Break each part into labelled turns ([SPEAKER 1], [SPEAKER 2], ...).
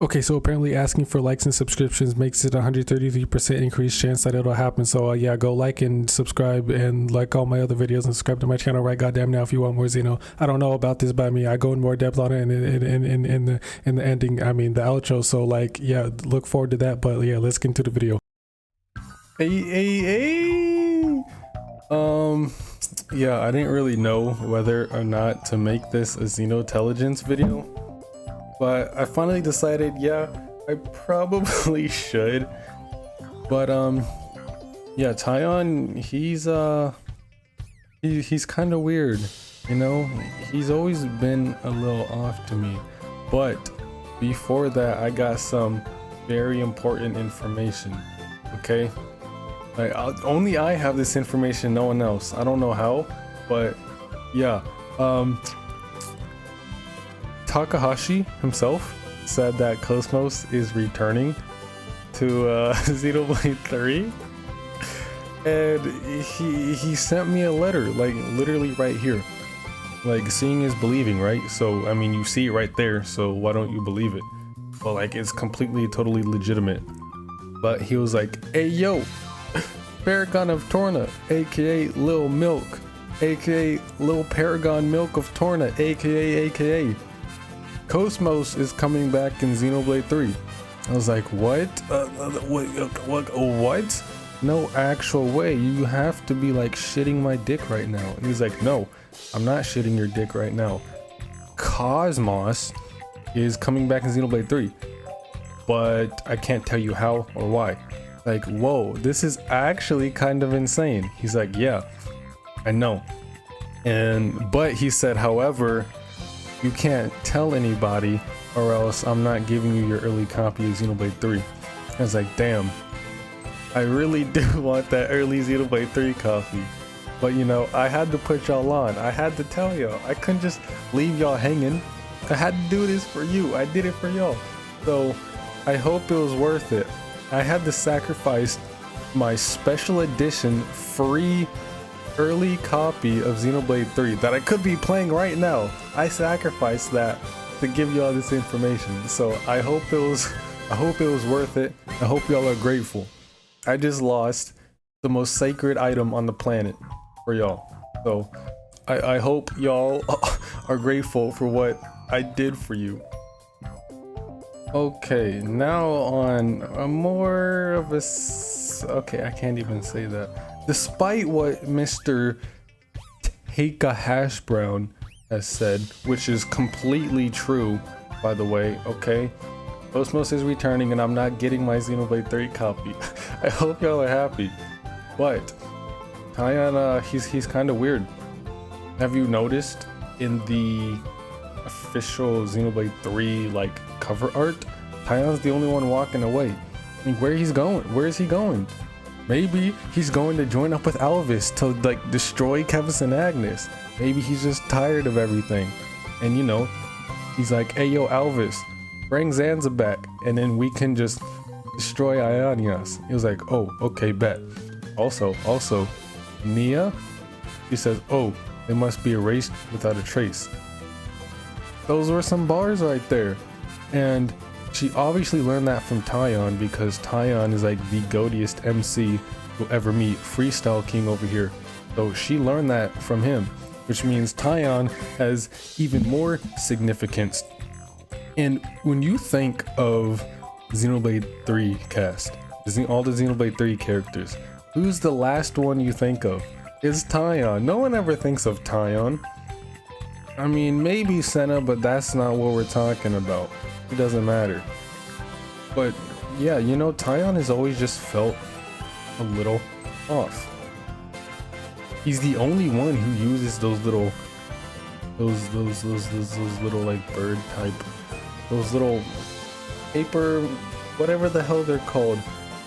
[SPEAKER 1] Okay, so apparently asking for likes and subscriptions makes it 133% increased chance that it'll happen. So yeah, go like and subscribe and like all my other videos and subscribe to my channel right goddamn now if you want more Xeno. I don't know about this by me. I go in more depth on it in the ending, I mean the outro. So like yeah, look forward to that. But yeah, let's get into the video. Hey. Yeah, I didn't really know whether or not to make this a Xenotelligence video, but I finally decided, yeah, I probably should. But yeah, Taion, he's kind of weird, you know. He's always been a little off to me. But before that, I got some very important information. Okay, like only I have this information, no one else. I don't know how, but yeah. Takahashi himself said that KOS-MOS is returning to Xenoblade 3, and he sent me a letter, like literally right here. Like, seeing is believing, right? So I mean, you see it right there, so why don't you believe it? Well, like, it's completely totally legitimate. But he was like, hey yo, Paragon of Torna, aka Lil Milk, aka Lil Paragon Milk of Torna, aka KOS-MOS is coming back in Xenoblade 3. I was like, what? What? No actual way. You have to be like shitting my dick right now. And he's like, no, I'm not shitting your dick right now. KOS-MOS is coming back in Xenoblade 3, but I can't tell you how or why. Like, whoa, this is actually kind of insane. He's like, yeah, I know. But he said, however, you can't tell anybody or else I'm not giving you your early copy of Xenoblade 3. I was like, damn, I really do want that early Xenoblade 3 copy. But you know, I had to put y'all on. I had to tell y'all. I couldn't just leave y'all hanging. I had to do this for you. I did it for y'all. So I hope it was worth it. I had to sacrifice my special edition free early copy of Xenoblade 3 that I could be playing right now. I sacrificed that to give y'all this information. So I hope it was worth it. I hope y'all are grateful. I just lost the most sacred item on the planet for y'all. So I hope y'all are grateful for what I did for you. Okay, now on a more of a okay, I can't even say that. Despite what Mr. Heika Hash Brown has said, which is completely true, by the way, okay? KOS-MOS is returning and I'm not getting my Xenoblade 3 copy. I hope y'all are happy. But Taion, he's kind of weird. Have you noticed in the official Xenoblade 3 like cover art, Taion's the only one walking away? I mean, where is he going? Maybe he's going to join up with Alvis to like destroy Kevis and Agnes. Maybe he's just tired of everything. And you know, he's like, hey yo Alvis, bring Zanza back and then we can just destroy Ionias. He was like, oh, okay, bet. Also, Nia, he says, oh, they must be erased without a trace. Those were some bars right there. And she obviously learned that from Taion, because Taion is like the goatiest MC you'll ever meet, freestyle king over here. So she learned that from him, which means Taion has even more significance. And when you think of Xenoblade 3 cast, all the Xenoblade 3 characters, who's the last one you think of? It's Taion. No one ever thinks of Taion. I mean, maybe Senna, but that's not what we're talking about. It doesn't matter. But yeah, you know, Taion has always just felt a little off. He's the only one who uses those little little like bird type, those little paper, whatever the hell they're called,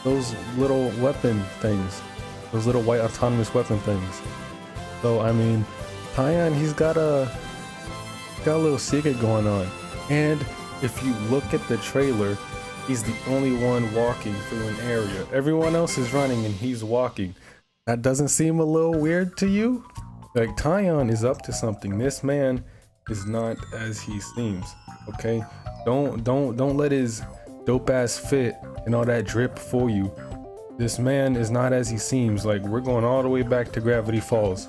[SPEAKER 1] those little weapon things, those little white autonomous weapon things. So I mean, Taion, he's got a little secret going on. And if you look at the trailer, he's the only one walking through an area. Everyone else is running and he's walking. That doesn't seem a little weird to you? Like, Taion is up to something. This man is not as he seems, okay? Don't let his dope ass fit and all that drip fool you. This man is not as he seems. Like, we're going all the way back to Gravity Falls.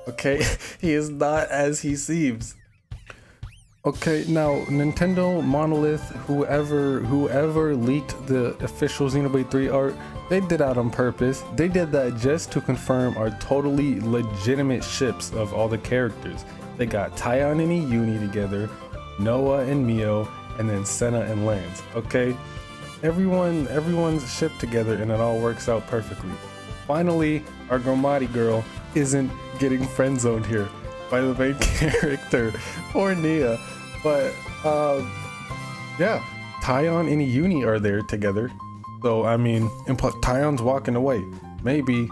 [SPEAKER 1] Okay, he is not as he seems. Okay, now Nintendo, Monolith, whoever leaked the official Xenoblade 3 art, they did that on purpose. They did that just to confirm our totally legitimate ships of all the characters. They got Taion and Iyuni together, Noah and Mio, and then Senna and Lance. Okay, everyone's shipped together and it all works out perfectly. Finally, our Gromati girl isn't getting friend zoned here by the main character or Nia, but yeah, Taion and Iyuni are there together. So I mean, and plus Taion's walking away. Maybe,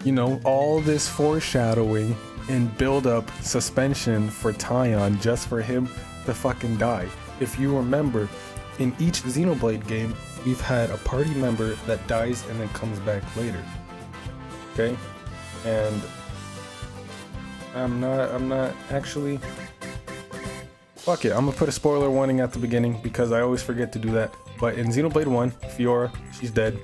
[SPEAKER 1] you know, all this foreshadowing and build up suspension for Taion just for him to fucking die. If you remember, in each Xenoblade game, we've had a party member that dies and then comes back later. Okay, and I'm not actually. Fuck it, I'm gonna put a spoiler warning at the beginning because I always forget to do that. But in Xenoblade 1, Fiora, she's dead,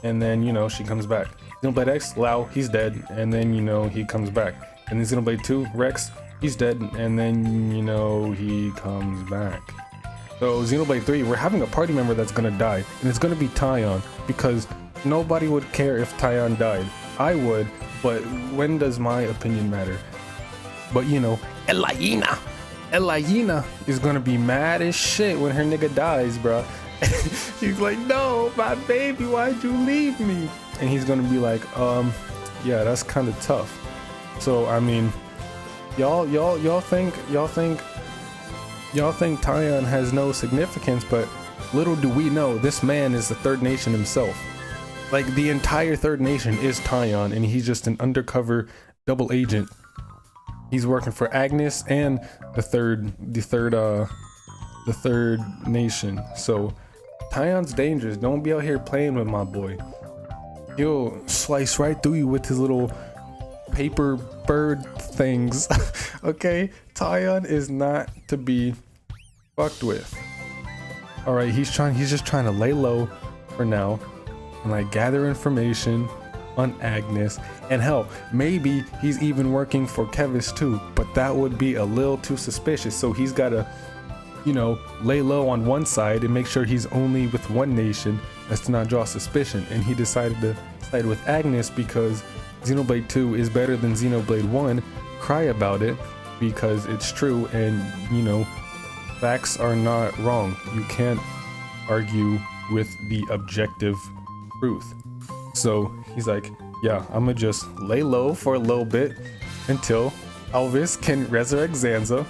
[SPEAKER 1] and then, you know, she comes back. Xenoblade X, Lao, he's dead, and then, you know, he comes back. And then Xenoblade 2, Rex, he's dead, and then, you know, he comes back. So Xenoblade 3, we're having a party member that's gonna die, and it's gonna be Taion, because nobody would care if Taion died. I would, but when does my opinion matter? But you know, Elayina is gonna be mad as shit when her nigga dies, bro. He's like, no, my baby, why'd you leave me? And he's gonna be like, yeah, that's kind of tough. So I mean, y'all think Taion has no significance, but little do we know, this man is the Third Nation himself. Like, the entire Third Nation is Taion, and he's just an undercover double agent. He's working for Agnes and the third nation. So Taion's dangerous. Don't be out here playing with my boy. He'll slice right through you with his little paper bird things. Okay, Taion is not to be fucked with. All right, he's just trying to lay low for now and like gather information on Agnes, and hell, maybe he's even working for Kevis too, but that would be a little too suspicious. So he's gotta, you know, lay low on one side and make sure he's only with one nation as to not draw suspicion. And he decided to side with Agnes because Xenoblade 2 is better than Xenoblade 1. Cry about it, because it's true, and you know, facts are not wrong. You can't argue with the objective truth. So he's like, yeah, I'm gonna just lay low for a little bit until Elvis can resurrect Zanza,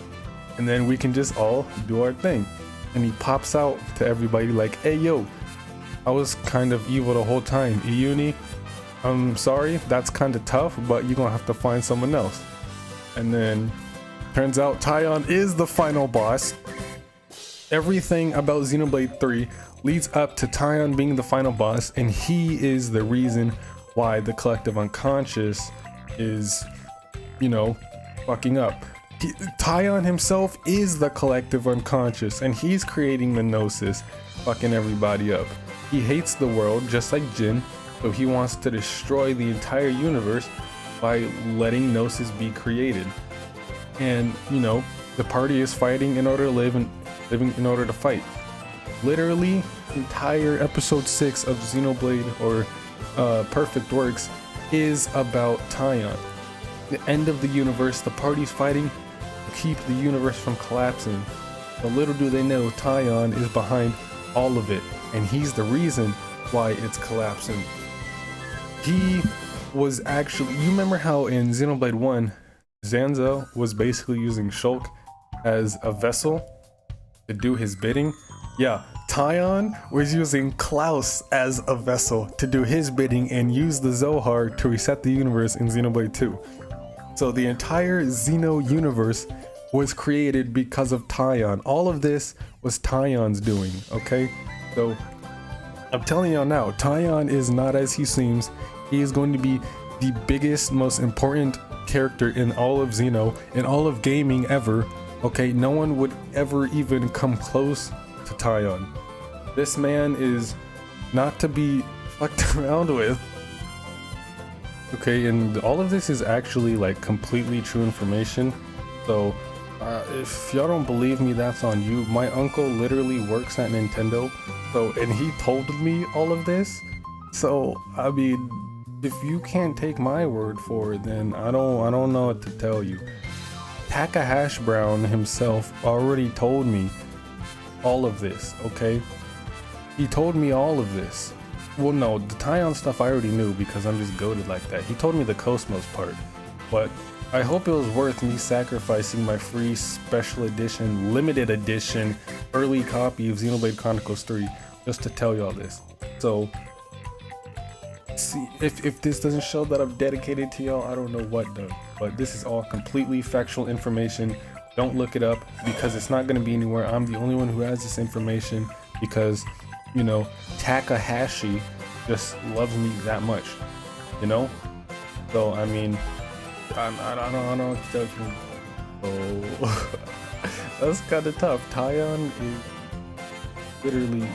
[SPEAKER 1] and then we can just all do our thing. And he pops out to everybody like, hey yo, I was kind of evil the whole time. Iyuni, I'm sorry, that's kind of tough, but you're gonna have to find someone else. And then turns out Taion is the final boss. Everything about Xenoblade 3 leads up to Taion being the final boss, and he is the reason why the collective unconscious is, you know, fucking up. Taion himself is the collective unconscious, and he's creating the Gnosis, fucking everybody up. He hates the world just like Jin, so he wants to destroy the entire universe by letting Gnosis be created. And, you know, the party is fighting in order to live and living in order to fight. Literally, entire episode 6 of Xenoblade, or Perfect Works, is about Taion. The end of the universe, the party's fighting to keep the universe from collapsing. But little do they know, Taion is behind all of it, and he's the reason why it's collapsing. He was actually, you remember how in Xenoblade 1, Zanza was basically using Shulk as a vessel to do his bidding? Yeah, Taion was using Klaus as a vessel to do his bidding and use the Zohar to reset the universe in Xenoblade 2. So the entire Xeno universe was created because of Taion. All of this was Taion's doing, okay? So I'm telling y'all now, Taion is not as he seems. He is going to be the biggest, most important character in all of Xeno, in all of gaming ever. Okay, no one would ever even come close to Taion. This man is not to be fucked around with. Okay, and all of this is actually like completely true information. So if y'all don't believe me, that's on you. My uncle literally works at Nintendo, so, and he told me all of this. So I mean, if you can't take my word for it, then I don't know what to tell you. Takahashi Brown himself already told me all of this, okay? He told me all of this. Well, no, the Taion stuff I already knew because I'm just goated like that. He told me the KOS-MOS part, but I hope it was worth me sacrificing my free special edition, limited edition, early copy of Xenoblade Chronicles 3 just to tell y'all this. So, see, if this doesn't show that I'm dedicated to y'all, I don't know what does. But this is all completely factual information. Don't look it up because it's not going to be anywhere. I'm the only one who has this information because, you know, Takahashi just loves me that much, you know? So, I mean, I don't know what to tell you. Oh, that's kind of tough. Taion is literally